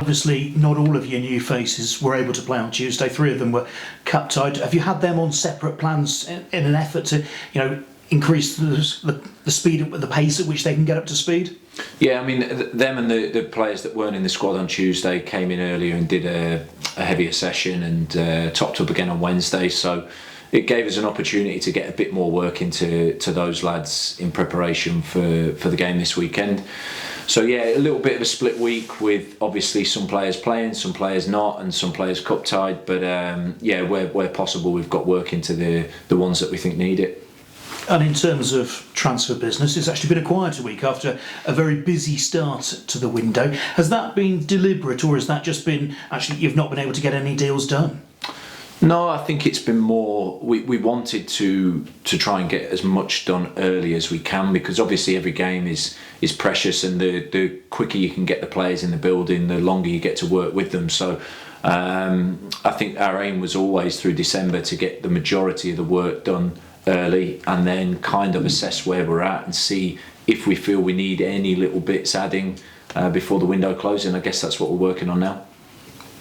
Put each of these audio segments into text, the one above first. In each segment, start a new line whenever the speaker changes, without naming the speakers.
Obviously, not all of your new faces were able to play on Tuesday. 3 of them were cup tied. Have you had them on separate plans in an effort to, increase the speed, the pace at which they can get up to speed?
Yeah, I mean, them and the players that weren't in the squad on Tuesday came in earlier and did a heavier session and topped up again on Wednesday. So it gave us an opportunity to get a bit more work into those lads in preparation for the game this weekend. So yeah, a little bit of a split week with obviously some players playing, some players not, and some players cup tied. But yeah, where possible, we've got work into the ones that we think need it.
And in terms of transfer business, it's actually been a quieter week after a very busy start to the window. Has that been deliberate, or has that just been actually you've not been able to get any deals done?
No, I think it's been more. We wanted to try and get as much done early as we can, because obviously every game is precious, and the quicker you can get the players in the building, the longer you get to work with them. So I think our aim was always through December to get the majority of the work done early, and then kind of assess where we're at and see if we feel we need any little bits adding before the window closes. And I guess that's what we're working on now.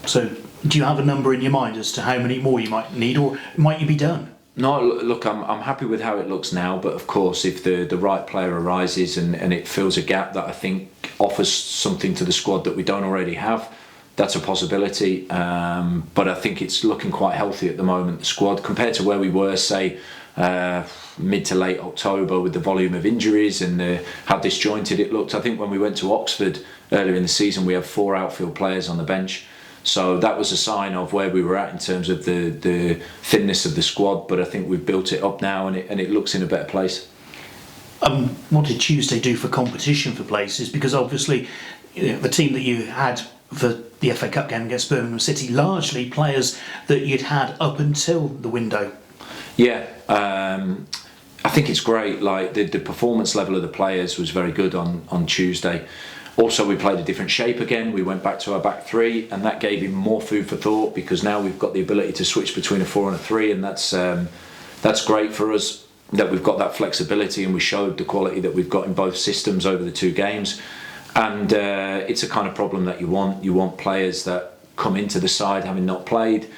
So do you have a number in your mind as to how many more you might need, or might you be done?
No, look, I'm happy with how it looks now, but of course if the right player arises and it fills a gap that I think offers something to the squad that we don't already have, that's a possibility. But I think it's looking quite healthy at the moment, the squad, compared to where we were, say, mid to late October, with the volume of injuries and how disjointed it looked. I think when we went to Oxford earlier in the season, we had 4 outfield players on the bench. So that was a sign of where we were at in terms of the thinness of the squad. But I think we've built it up now, and it looks in a better place.
What did Tuesday do for competition for places? Because obviously the team that you had for the FA Cup game against Birmingham City, largely players that you'd had up until the window.
Yeah, I think it's great. Like the performance level of the players was very good on Tuesday. Also, we played a different shape again. We went back to our back 3, and that gave him more food for thought, because now we've got the ability to switch between a 4 and a 3, and that's great for us, that we've got that flexibility, and we showed the quality that we've got in both systems over the 2 games. And it's a kind of problem that you want. You want players that come into the side having not played.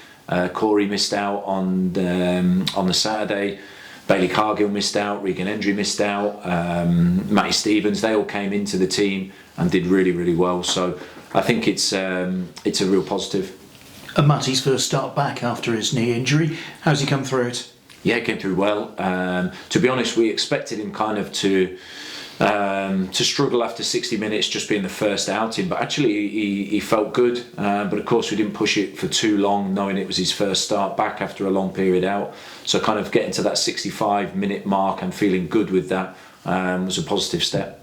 Corey missed out on the Saturday. Bailey Cargill missed out. Regan Hendry missed out. Matty Stevens. They all came into the team and did really, really well. So I think it's a real positive.
And Matty's first start back after his knee injury. How's he come through it?
Yeah, he came through well. To be honest, we expected him kind of to struggle after 60 minutes, just being the first outing, but actually he felt good. But of course we didn't push it for too long, knowing it was his first start back after a long period out. So kind of getting to that 65-minute mark and feeling good with that was a positive step.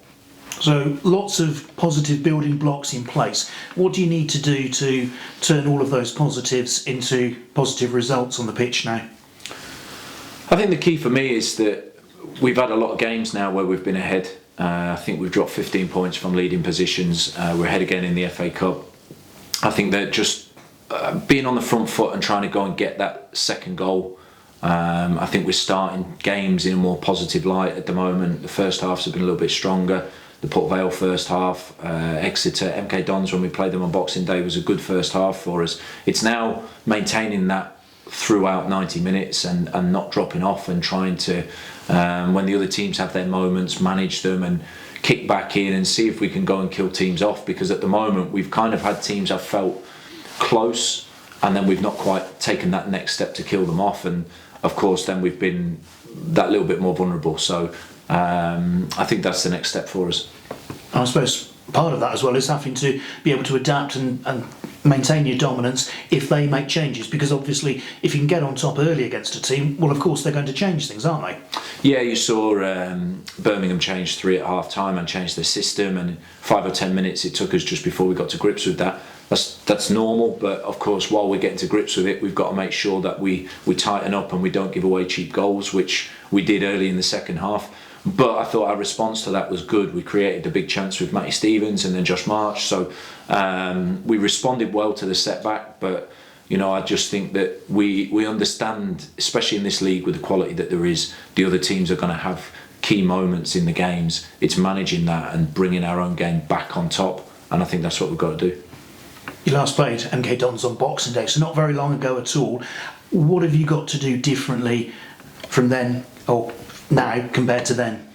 So lots of positive building blocks in place. What do you need to do to turn all of those positives into positive results on the pitch now?
I think the key for me is that we've had a lot of games now where we've been ahead. I think we've dropped 15 points from leading positions. We're ahead again in the FA Cup. I think that just being on the front foot and trying to go and get that second goal. I think we're starting games in a more positive light at the moment. The first halves have been a little bit stronger. The Port Vale first half, Exeter, MK Dons when we played them on Boxing Day was a good first half for us. It's now maintaining that throughout 90 minutes and not dropping off, and trying to, when the other teams have their moments, manage them and kick back in and see if we can go and kill teams off. Because at the moment we've kind of had teams I've felt close, and then we've not quite taken that next step to kill them off, and of course then we've been that little bit more vulnerable. So I think that's the next step for us.
I suppose part of that as well is having to be able to adapt and maintain your dominance if they make changes, because obviously if you can get on top early against a team, well of course they're going to change things, aren't they?
Yeah, you saw Birmingham change 3 at half time and change their system, and 5 or 10 minutes it took us just before we got to grips with that. That's normal, but of course while we're getting to grips with it, we've got to make sure that we tighten up and we don't give away cheap goals, which we did early in the second half. But I thought our response to that was good. We created a big chance with Matty Stevens and then Josh March, so we responded well to the setback. But you know, I just think that we understand, especially in this league with the quality that there is, the other teams are going to have key moments in the games. It's managing that and bringing our own game back on top, and I think that's what we've got to do.
You last played MK Dons on Boxing Day, so not very long ago at all. What have you got to do differently from then or now compared to then?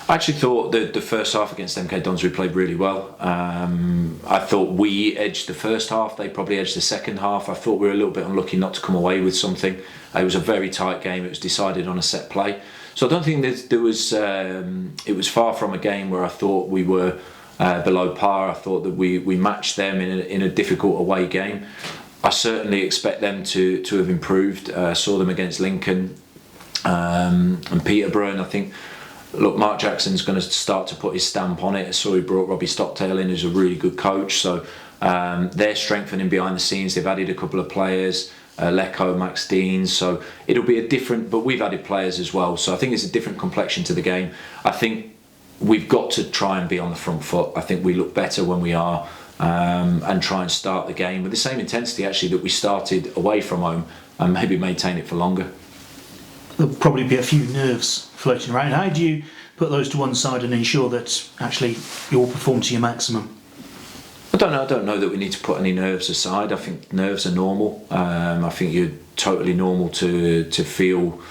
I actually thought that the first half against MK Dons we played really well. I thought we edged the first half, they probably edged the second half. I thought we were a little bit unlucky not to come away with something. It was a very tight game, it was decided on a set play. So I don't think that it was far from a game where I thought we were below par. I thought that we matched them in a difficult away game. I certainly expect them to have improved. Saw them against Lincoln and Peterborough, and I think, look, Mark Jackson's going to start to put his stamp on it. I saw he brought Robbie Stockdale in, who's a really good coach. So they're strengthening behind the scenes. They've added a couple of players, Lecco, Max Dean. So it'll be a different, but we've added players as well. So I think it's a different complexion to the game. I think we've got to try and be on the front foot. I think we look better when we are, and try and start the game with the same intensity actually that we started away from home, and maybe maintain it for longer.
There'll probably be a few nerves floating around. How do you put those to one side and ensure that actually you'll perform to your maximum?
I don't know that we need to put any nerves aside. I think nerves are normal. I think you're totally normal to feel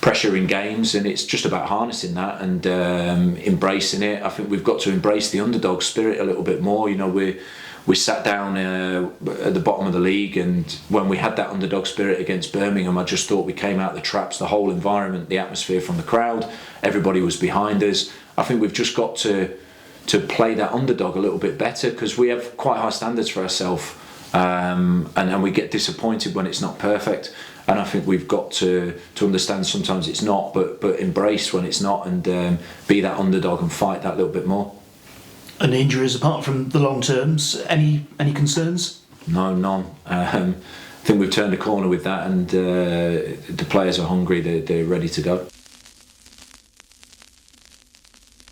pressure in games, and it's just about harnessing that and embracing it. I think we've got to embrace the underdog spirit a little bit more. You know, we sat down at the bottom of the league, and when we had that underdog spirit against Birmingham, I just thought we came out the traps. The whole environment, the atmosphere from the crowd, everybody was behind us. I think we've just got to play that underdog a little bit better, because we have quite high standards for ourselves, and we get disappointed when it's not perfect. And I think we've got to understand sometimes it's not, but embrace when it's not, and be that underdog and fight that little bit more.
And injuries, apart from the long terms, any concerns?
No, none. I think we've turned a corner with that, and the players are hungry. They're ready to go.